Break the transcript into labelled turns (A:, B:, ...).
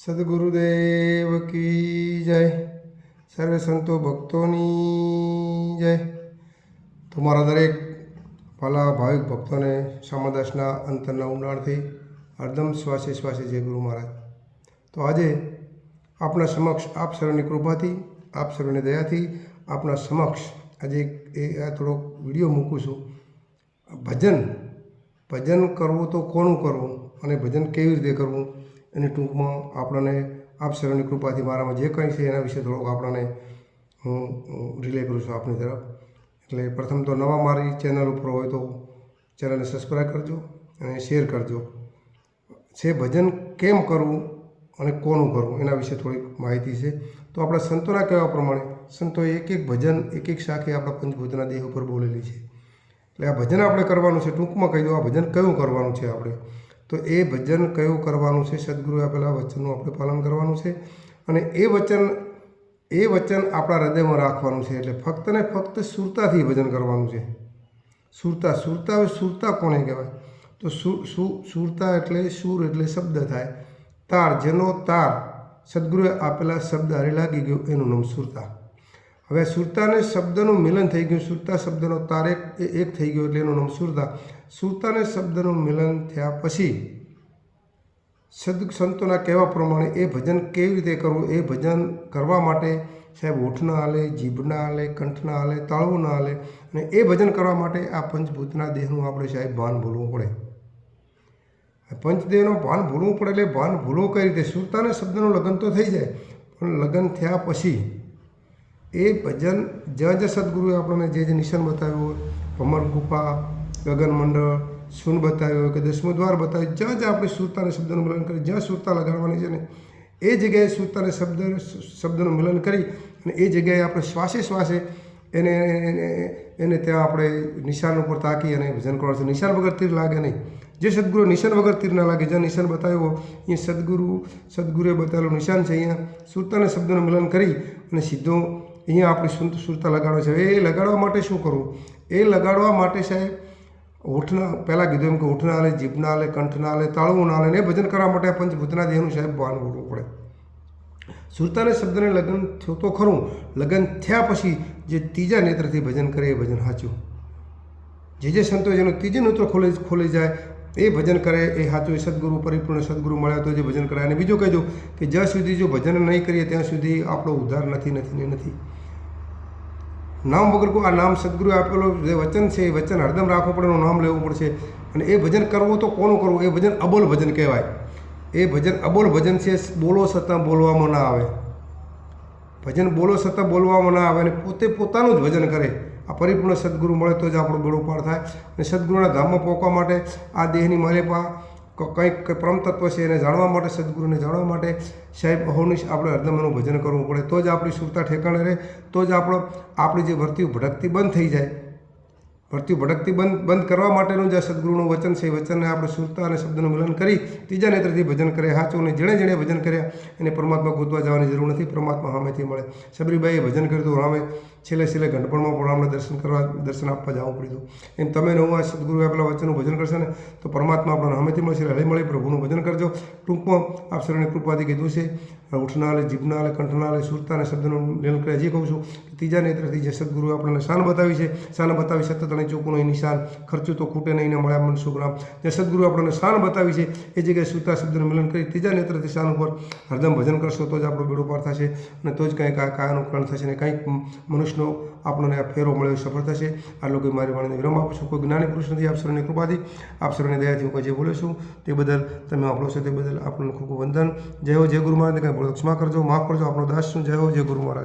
A: સદગુરુદેવ કી જય, સર્વે સંતો ભક્તોની જય। તમારા દરેક ભલા ભાવિક ભક્તોને શામદાસના અંતરના ઊંડાણથી હરદમ શ્વાસે શ્વાસે જય ગુરુ મહારાજ। તો આજે આપણા સમક્ષ આપ સર્વની કૃપાથી, આપ સર્વની દયાથી આપણા સમક્ષ આજે આ થોડોક વિડીયો મૂકું છું। ભજન કરવું તો કોનું કરવું અને ભજન કેવી રીતે કરવું એની ટૂંકમાં આપણને આપ સર્વની કૃપાથી મારામાં જે કંઈ છે એના વિશે થોડોક આપણને હું રિલે કરું છું આપની તરફ। એટલે પ્રથમ તો નવા મારી ચેનલ ઉપર હોય તો ચેનલને સબસ્ક્રાઈબ કરજો અને શેર કરજો। છે ભજન કેમ કરવું અને કોનું કરવું એના વિશે થોડીક માહિતી છે। તો આપણા સંતોના કહેવા પ્રમાણે સંતોએ એક એક ભજન એક એક શાખે આપણા પંચભૂતના દેહ ઉપર બોલેલી છે। એટલે આ ભજન આપણે કરવાનું છે। ટૂંકમાં કહી દો આ ભજન કયું કરવાનું છે આપણે, તો એ ભજન કયું કરવાનું છે, સદગુરુએ આપેલા વચનનું આપણે પાલન કરવાનું છે અને એ વચન આપણા હૃદયમાં રાખવાનું છે। એટલે ફક્ત ને ફક્ત સુરતાથી ભજન કરવાનું છે। સુરતા કોને કહેવાય? તો સુરતા એટલે સુર એટલે શબ્દ થાય, તાર જેનો તાર સદગુરુએ આપેલા શબ્દ હારે લાગી ગયો એનું નામ સુરતા। હવે સુરતાને શબ્દનું મિલન થઈ ગયું, સુરતા શબ્દનો તાર એક થઈ ગયો એટલે એનું નામ સુરતા। સુરતાને શબ્દનું મિલન થયા પછી સંતોના કહેવા પ્રમાણે એ ભજન કેવી રીતે કરવું, એ ભજન કરવા માટે સાહેબ હોઠ ના હાલે, જીભ ના હાલે, કંઠ ના હાલે, તાળવું ના હાલે અને એ ભજન કરવા માટે આ પંચભૂતના દેહનું આપણે સાહેબ ભાન ભૂલવું પડે। પંચદેહનું ભાન ભૂલવું પડે એટલે ભાન ભૂલવું કઈ રીતે? સુરતાને શબ્દનું લગ્ન તો થઈ જાય પણ લગ્ન થયા પછી એ ભજન જ્યાં સદગુરુએ આપણને જે નિશાન બતાવ્યું હોય, ભમર ગુફા, ગગનમંડળ, શૂન બતાવ્યો હોય કે દસમું દ્વાર બતાવ્યું, જ્યાં આપણે સુરતાને શબ્દનું મિલન કરી, જ્યાં સુરતા લગાડવાની છે ને એ જગ્યાએ સુરતાને શબ્દનું મિલન કરી અને એ જગ્યાએ આપણે શ્વાસે શ્વાસે એને ત્યાં આપણે નિશાન ઉપર તાકી અને ભજન કરવાનું છે। નિશાન વગર તીર લાગે નહીં। જે સદગુરુ નિશાન વગર તીર ના લાગે, જ્યાં નિશાન બતાવ્યો અહીંયા સદગુરુએ બતાવેલું નિશાન છે, અહીંયા સુરતાને શબ્દનું મિલન કરી અને સીધું અહીંયા આપણી સુરતા લગાડવા છે। એ લગાડવા માટે શું કરવું? એ લગાડવા માટે સાહેબ હોઠના, પહેલાં કીધું એમ કે હોઠના હાલે, જીભના હાલે, કંઠના હાલે, તાળવું ના હાલે, એ ભજન કરવા માટે આ પંચભૂતના દેહનું સાહેબ ભાન ભૂલવું પડે। સુરતાને શબ્દને લગ્ન થયું તો ખરું, લગ્ન થયા પછી જે ત્રીજા નેત્રથી ભજન કરે એ ભજન સાચું। જે સંતો જેનું ત્રીજું નેત્ર ખોલી જાય એ ભજન કરે એ સાચું, એ સદગુરુ પરિપૂર્ણ સદગુરુ મળ્યા તો જે ભજન કરાય। અને બીજું કહી દઉં કે જ્યાં સુધી જો ભજન નહીં કરીએ ત્યાં સુધી આપણો ઉદ્ધાર નથી। નામ વગર આ નામ સદગુરુએ આપેલું જે વચન છે એ વચન હરદમ રાખવું પડે, એનું નામ લેવું પડશે અને એ ભજન કરવું તો કોનું કરવું? એ ભજન અબોલ ભજન કહેવાય। એ ભજન અબોલ ભજન છે, બોલો છતાં બોલવામાં ના આવે। ભજન બોલો છતાં બોલવામાં ના આવે અને પોતે પોતાનું જ ભજન કરે। આ પરિપૂર્ણ સદગુરુ મળે તો જ આપણો બેડો પાર થાય અને સદગુરુના ધામમાં પહોંચવા માટે આ દેહની માલિપા કંઈક પરમ તત્વ છે એને જાણવા માટે, સદગુરુને જાણવા માટે સાહેબ અહોનિશ આપણે હરદમનું ભજન કરવું પડે। તો જ આપણી સુરતા ઠેકાણે રહે, તો જ આપણી જે વર્તીઓ ભટકતી બંધ થઈ જાય। વર્તીઓ ભટકતી બંધ કરવા માટેનું જે સદગુરુનું વચન છે એ વચનને આપણે સુરતા અને શબ્દનું મિલન કરી ત્રીજા નેત્રથી ભજન કરે સાચું અને જેણે ભજન કર્યા એને પરમાત્મા ગોતવા જવાની જરૂર નથી, પરમાત્મા સામેથી મળે। સબરીબાઈએ ભજન કર્યું તો રામે છેલ્લે ગંઢપણમાં પણ અમને દર્શન આપવા જવું પડ્યું। એમ તમે હું આ સદગુરુ આપેલા વચનનું ભજન કરશે ને તો પરમાત્મા આપણને સામેથી મળશે। હળી મળી પ્રભુનું ભજન કરજો। ટૂંકમાં આપ સર્વની કૃપાથી કીધું છે, ઉઠના હાલે, જીભના હાલે, કંઠના હાલે, સુરતા અને શબ્દનું મિલન કરે। હજી કહું છું કે ત્રીજા નેત્રથી જે સદગુરુ આપણને શાન બતાવી છે, શાન બતાવી સતત અને ચોખ્ખું નહીં નિશાન, ખર્ચું તો ખૂટે નહીં ને મળ્યા મન સુગ્રામ। જે સદગુરુ આપણને શાન બતાવી છે એ જગ્યાએ સુરતા શબ્દનું મિલન કરી ત્રીજા નેત્રથી શાન ઉપર હરદમ ભજન કરશો તો જ આપણો બેડો પાર થશે અને તો જ કંઈક કાયાનું કરણ થશે અને કંઈક મનુષ્યનો આપણને આ ફેરો મળ્યો સફળ થશે। આ લોકો મારી વાણીને વિરામ આપું છું। કોઈ જ્ઞાની પુરુષ નથી, આપ સર્વની કૃપાથી, આપ સર્વની દયાથી હું જે બોલું છું તે બદલ તમે આપણો છો તે બદલ આપણને ખૂબ ખૂબ વંદન। જય હો, જય ગુરુ મહારાજ। કંઈ બોલો ક્ષમા કરજો, માફ કરજો, આપણો દાસ છું। જય હો, જય ગુરુ મહારાજ।